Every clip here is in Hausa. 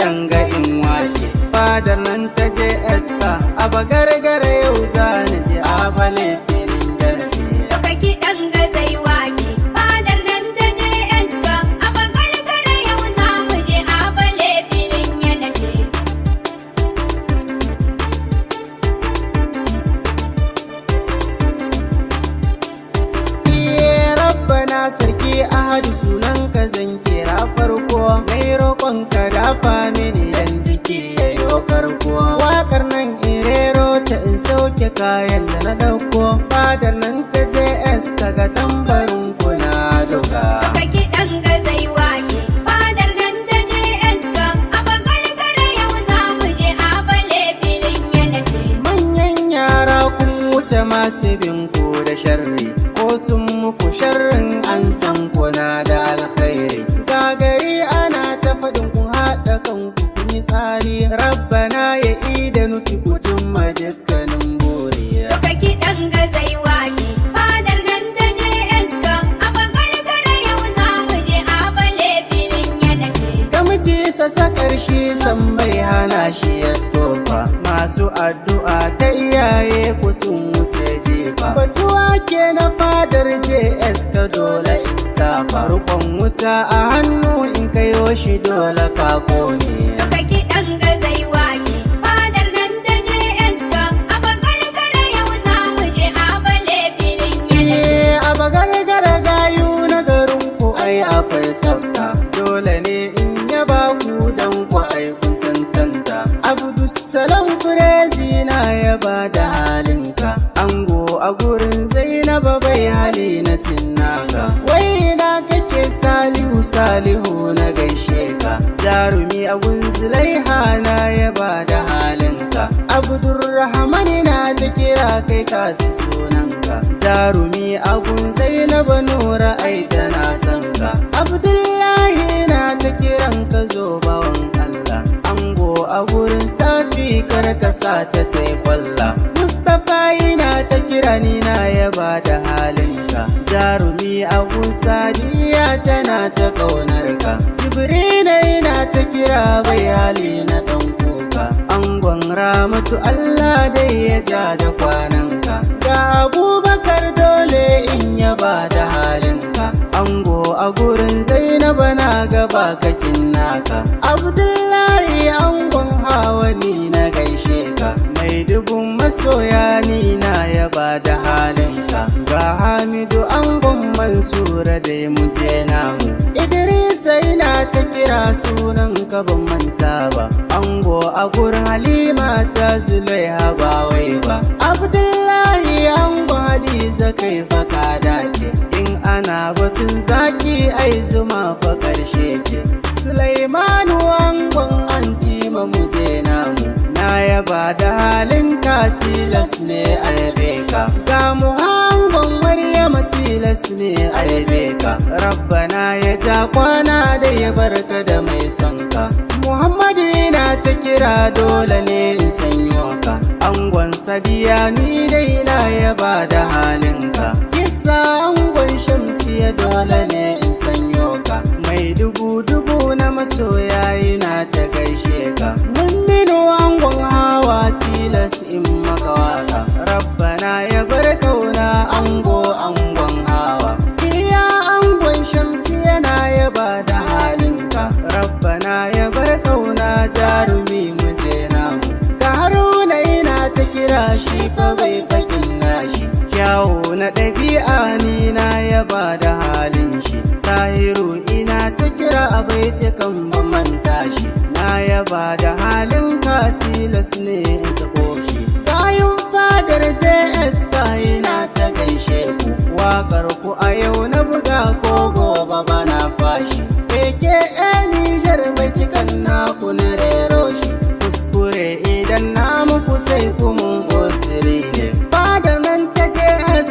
kiɗan ga in wake. Fadar nan ta JS ka a bagargara yau za ni je a bale filin garji. Duka kiɗan ga zai wake. Fadar nan ta JS ka a bagargara yau za mu je a bale filin yanace. Rabbana sarki ahadi sunan ka zan kira farko. Mai roƙon ka dafa mini yanzu ke yayo karko. Wakar nan in rero ta in sauke kayan da na ɗauko. Fadar nan ta JS kaga tambarin kuna doka. Duka kiɗan ga zai wake. Fadar nan ta JS ka a bagargara yau za mu je a bale filin yanace. Manyan yara kun wuce masu bin ku da sharri. Ko sun muku sharrin an san kuna da alkhairi. Gagari ana ta faɗin kun haɗa kanku kun yi tsari. Rabbana ya ida nufi ku cimma dukkanin buri. Duka kiɗan ga zai wake. Fadar nan ta JS ka a bagargara yau za mu je a bale filin yanace. Gamji sassa ƙarshe san bai hana shi ya tofa. Masu addu'a ta iyaye ku sun wuce jefa. Batuwa ke na fadar JS ka dole in tafa. Rukon wuta a hannu in kayo shi dole ka kone. Duka kiɗan ga zai wake. Fadar nan ta JS ka a bagargara yau za mu je a bale filin yanace. A bagargara gayu na garin ku ai akwai tsafta. Dole ne in yaba ku dan ku ai kun tantanta. Abdussalam Firezi na yaba da halinka. Ango a gurin Zainaba bai hali na tinnaka. Wai na kake Salihu Salihu na gaishe ka. Jarumi a gun Zulaiha na yaba da halinka. Abdurrahman na ta kira kai ka ji sunanka. Jarumi a gun Zainaba Nura ai tana son ka. Abdullahi na ta kiran ka zo bawan Allah. Ango a gurin Safi kar ka sa ta tai kwalla. Mustapha yana ta kira ni na yaba da halinka. Jarumi a gun Sadiya tana ta kaunar ka. Jibrina yana ta kira bai hali na dan kuka. Angon Ramatu Allah dai ya ja da kwananka. Ga Abubakar dole in yaba da halinka. Ango a gurin Zainaba na gaba kakin naka. Abdullahi angon Hawa ni na gaishe ka. Mai dubun masoya ni na yaba da halinka. Ga Hamidu angon Mansura dai mu je namu. Idrisa ina ta kira sunan ka ban manta ba. Ango a gurin Halima ta Zulaiha ba wai ba. Abdullahi angon Hadiza kai fa ka dace. In ana batun zaki ai zuma fa karshe ce. Sulaimanu angon Antima mu je namu. Na yaba da halinka tilas ne a yabe ka. Ga muhangon Maryama tilas ne a yabe ka. Rabbana ya ja kwana da ya barka da mai son ka. Muhammadu yana ta kira dole ne in sanyo ka. Angon Sadiya ni dai na yaba da halinka. Kisa angon Shamsiya dole ne in sanyo ka. Mai dubu na masoya yana ta gaishe ka. Mumminu angon Hawa tilas in maka waka. Rabbana ya bar kauna angon Hawa. Iya angon Shamsiya na yaba da halinka. Rabbana ya bar kauna jarumi mu je namu. Ga Haruna ina ta kira shi fa bai bakin nashi. Kyawu na ɗabi'a ni na yaba da halin shi. Tahiru ina ta kira a baitukan ban manta shi. Na yaba da halin ka tilas ne in sako shi. Kayun fadar JS na ta gaishe ku. Wakar ku a yau na buga ko gobe bana fashi. AKA Niger baitukan naku na rero shi. Kuskure idan na muku sai ku mun osiri ne. Fadar nan ta JS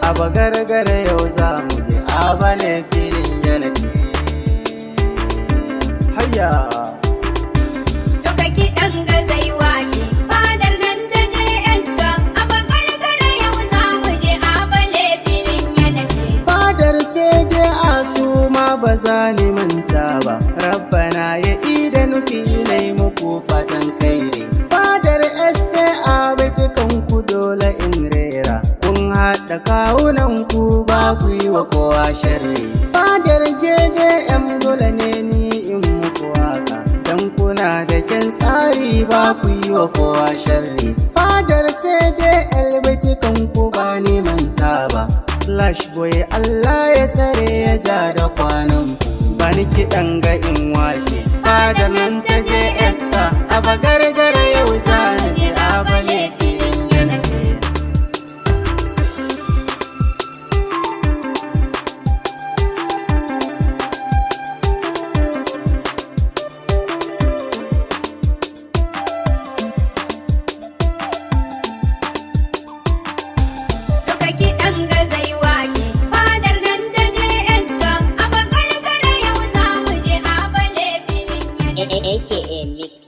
a bagargara yau za mu je a bale filin yanayi. Hayya! Duka kiɗan ga zai wake. Fadar nan ta JS ka a bagargara yau za mu je a bale filin yanace. Fadar sai dai a su ma ba za ni manta ba. tsari ba ku yi wa kowa sharri. Fadar sai dai elbeti kan ku ba neman ta ba. Flash boy Allah ya tsare ya ja da kwanan ku. Bani kiɗan ga in wake. Fadar nan ta je esta a bagargara yau za ni je a bale filin yana ce. Duka kiɗan ga zai wake, fadar nan ta je eska, a bagargara yau za mu je a bale filin yana ce. AKA Mix.